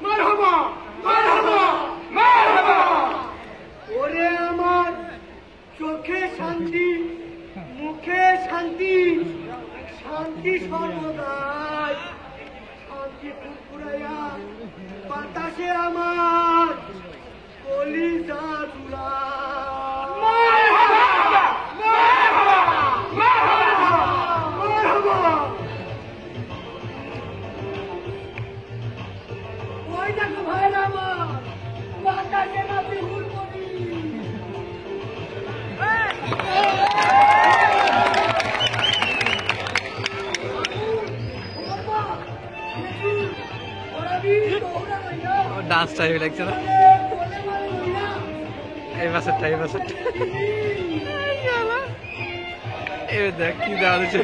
Marhaba! Lunch time লাগছে না এই বাসারটা এই দেখ কি দেওয়া দিচ্ছে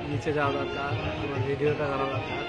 নিচে যাওয়া দরকার আমার ভিডিওটা করা দরকার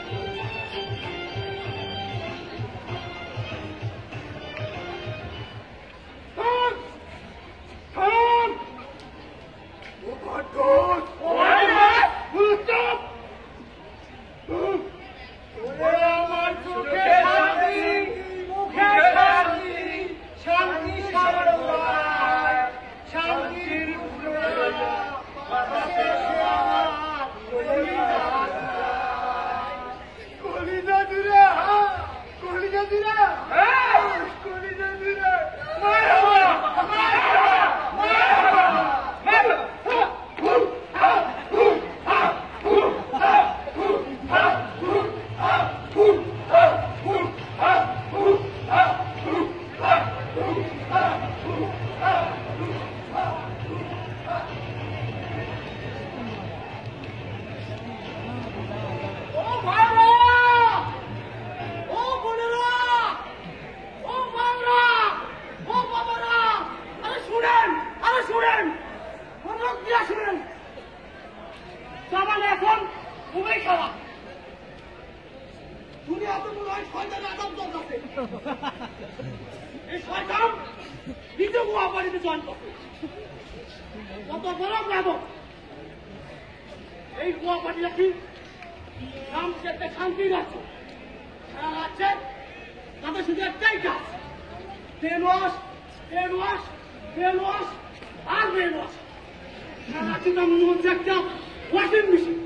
এই কুয়াপাটি রাখি নাম চেতে শান্তি রাখছে তাদের শুধু একটাই কাজ ব্রেন ওয়াশ আর ব্রেন ওয়াশ রাখছি তার মনে হচ্ছে একটা ওয়াশিং মেশিন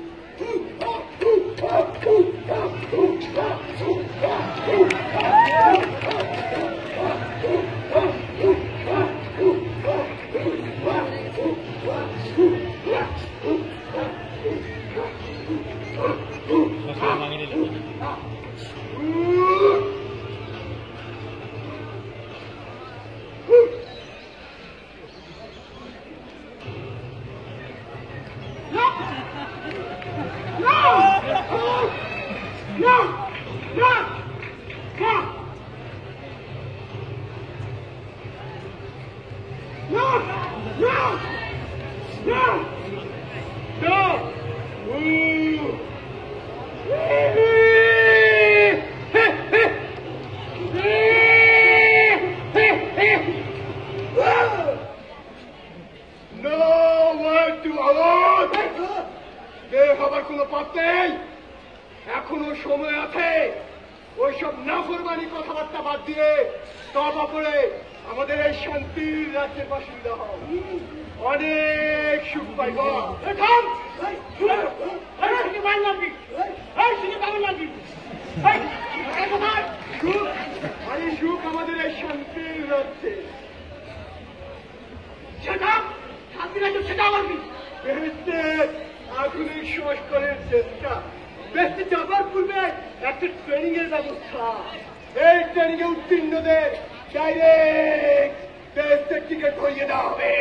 এখনো সময় আছে ওইসব নাফরমানি কথাবার্তা বাদ দিয়ে তওবা করে আমাদের এই শান্তির রাজ্যের বাসিন্দা হও অনেক সুখ পাইব সুখ আমাদের এই শান্তির রাজ্যে সেটা শান্তি রাজ্য সেটা আমার কি আধুনিক সংস্কারের চেষ্টা বেশি যাবার পূর্বে একটা ট্রেনিং এর ব্যবস্থা এই ট্রেনিং এ উত্তীর্ণদের ডাইরেক্ট দেশের টিকিট করিয়ে দেওয়া হবে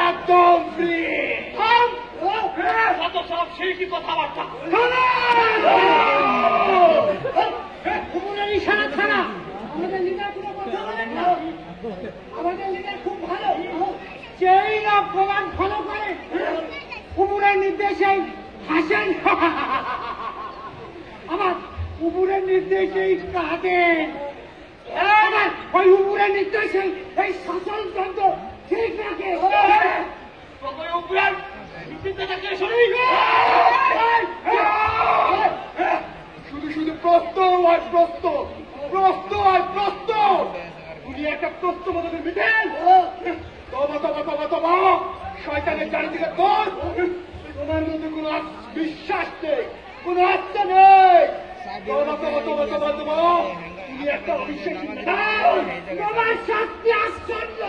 একদম ফ্রি সব সেই কি কথাবার্তা ইশারা ছাড়া আমাদের লিডার কোনো কথা বলেন না আমাদের লিডার খুব ভালো সেই না প্রমাণ ফলো করে কুমুরের নির্দেশে হাসেন আমার উপরের নির্দেশেই কাঁদেন আমার ওই উপরের নির্দেশে এই শাসনতন্ত্র ঠিক রাখে শুধু শুধু প্রশ্ন আর প্রশ্ন উনি একটা প্রশ্ন মতো মিটেন তবা শয়তানের চারিদিকে দোষ তোমার মধ্যে কোন বিশ্বাস নেই কোন আত্মা নেই তুমি একটা অবিশ্বাসী তোমার শাস্তি আসন্ন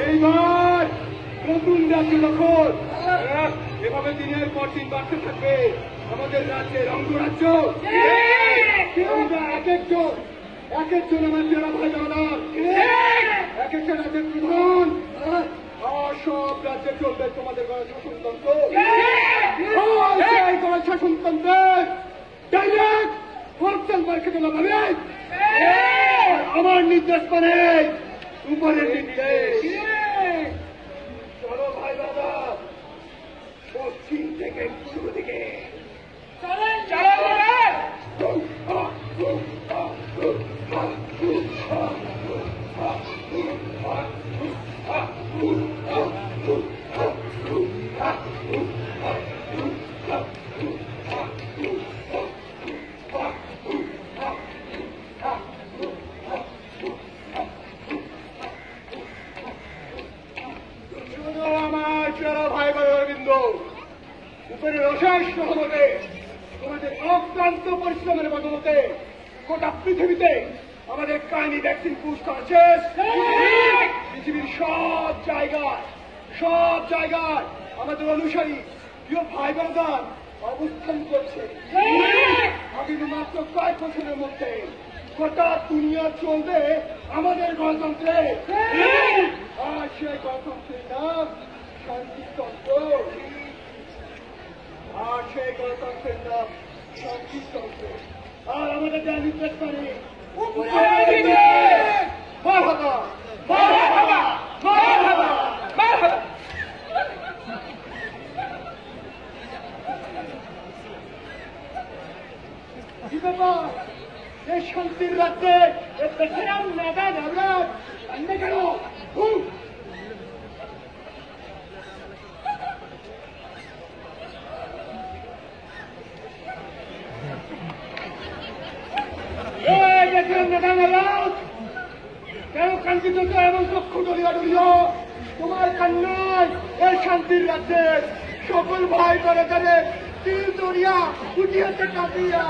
এইবার নতুন রাজ্য দখল এভাবে দিনের পর দিন বাড়তে থাকবে আমাদের রাজ্যের অঙ্গরাজ্য। আমরা এক একজন আমার জেলা ভাই জনার এক একটা রাজ্যের প্রধান আর সব রাজ্যে চলবে তোমাদের গণশাসনতন্ত্র। সেই গণশাসনতন্ত্রের ডাইরেক্ট হোলসেল মার্কেটে লাগাবে আমার নির্দেশ মানে উপরের নির্দেশ। চলো ভাই দাদা পশ্চিম থেকে পূর্ব দিকে আমার প্রিয় ভাই বৃন্দ, উপরের অশেষ সহমতে তোমাদের অক্লান্ত পরিশ্রমের বদলতে গোটা পৃথিবীতে আমাদের কাহিনী ভ্যাকসিন পুরস্কার শেষ। পৃথিবীর সব জায়গায় আমাদের অনুসারী প্রিয় ভাই বোনরা অবস্থান করছে। আগামী মাত্র কয়েক বছরের মধ্যে গোটা দুনিয়া চলবে আমাদের গণতন্ত্রে। আর সেই গণতন্ত্রের নাম শান্তিতন্ত্র। আর আমাদের যা নির্দেশ করে এই শান্তির রাজ্যে কেন কেন কান্দিত এবং চক্ষু ডলিয়া ডলিয়া তোমার কান্নায় এই শান্তির রাজ্যের সকল ভাই করে তাদের তিল দরিয়া উঠিয়েছে কাঁদিয়া।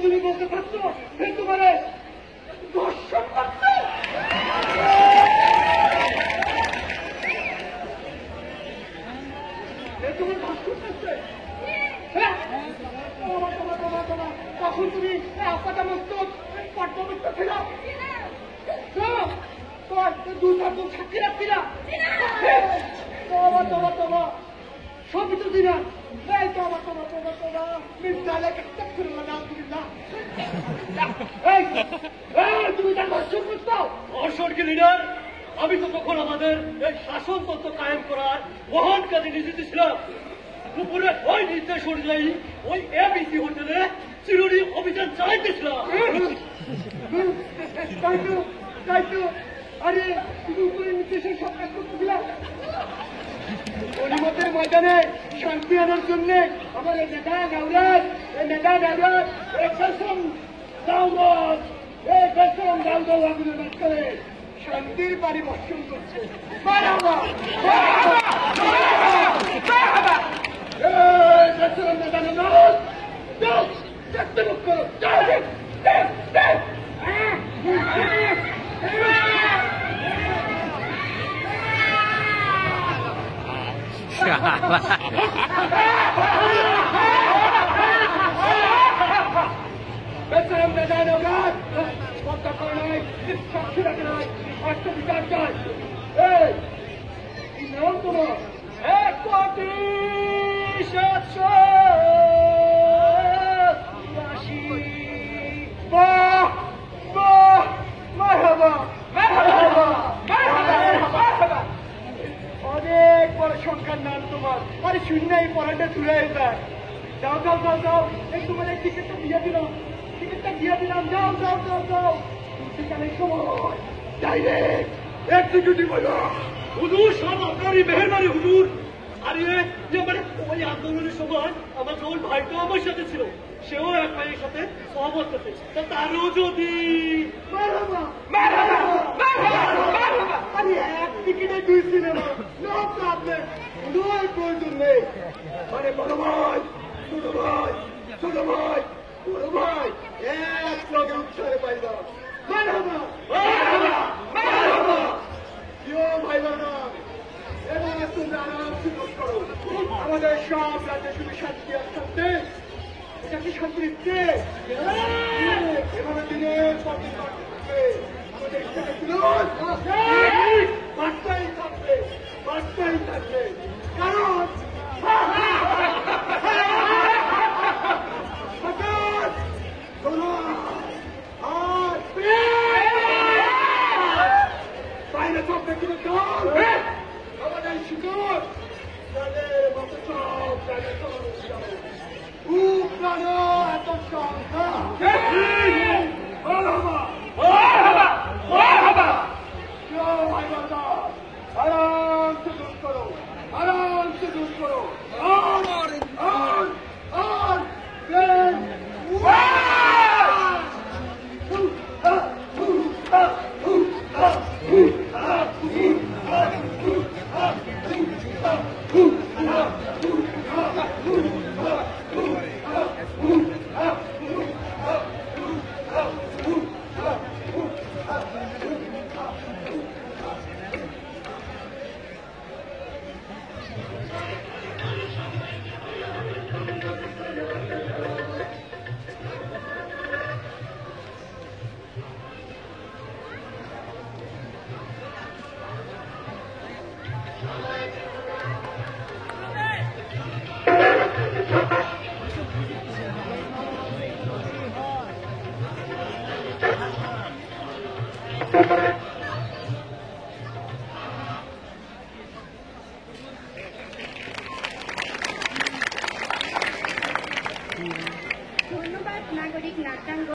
তুমি বলতে পারছো তোমার দর্শন পাচ্ছে তোমার দর্শন পাচ্ছে তখন তুমি আপাটা মস্তক পট্টমস্ত ছিল তোমার দু চারজন সাক্ষী রাখছিলা সবই তো দিনা তুমি তার দর্শন করছো অর্শনকে লিডার। আমি তো তখন আমাদের এই শাসনতন্ত্র কায়েম করার মহান কাজে নিয়োজিত ছিলাম। দুপুরে ওই নির্দেশ অনুযায়ী ওই এবিসি হোটেলে চিরুনি অভিযান চালাইতেছিলাম। তাই তো আরে তুমি উপরে নির্দেশের সব কাজ করতেছিলাম। গণিমতের ময়দানে শান্তি আনার জন্য আমার এই নেতা গাউরাজ আগুনের মাঝখানে শান্তির বাড়ি বর্ষণ করছে। নাম বাহ বাহ মারহাবা মারহাবা মারহাবা অনেক বড় সংখ্যার নাম তোমার আরে শূন্য এই পড়াটা চুরে যায় যাও যাও যাও যাও এই তোমার এই টিকিটটা দিয়ে দিলাম যাও যাও যাও যাও সেখানে সময় ডাইরেক্ট এক্সিকিউটিভ হলো হুজুর সব আপনারই মেহরবানি হুজুর। আর যে মানে ওই আন্দোলনের সময় আমার যখন ভাইটা আমার সাথে ছিল, সেও এক ভাইয়ের সাথে সহমত হতে, তা তারও যদি মারহাবা মারহাবা মারহাবা মারহাবা আরে এক টিকিটে দুই সিনেমা নো প্রবলেম কোনো প্রয়োজন নেই আরে বড় ভাই ছোট ভাই ছোট ভাই বড় ভাই এক লগে উৎসাহে পাইবা মারহাবা মারহাবা মারহাবা ইয়ো ভাই বাবা এবার তোমরা আরামসে বস করো আমাদের সব রাজ্যে শুধু শান্তি আর শান্তি এটা কি শান্তি দিচ্ছে এভাবে দিনের পর দিন থাকবে আমাদের বার্তাই থাকবে বার্তাই থাকবে কারণ বাইরে সব দেখি